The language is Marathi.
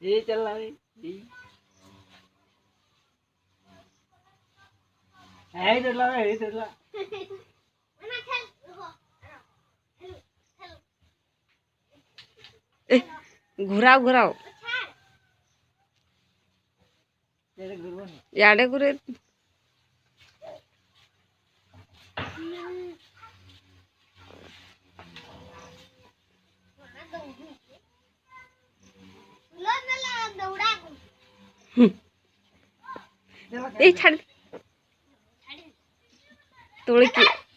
ये चल रहा है इधर ला इधर ला घुराव घुराव याडे गुरे ए छाड़ तोड़ के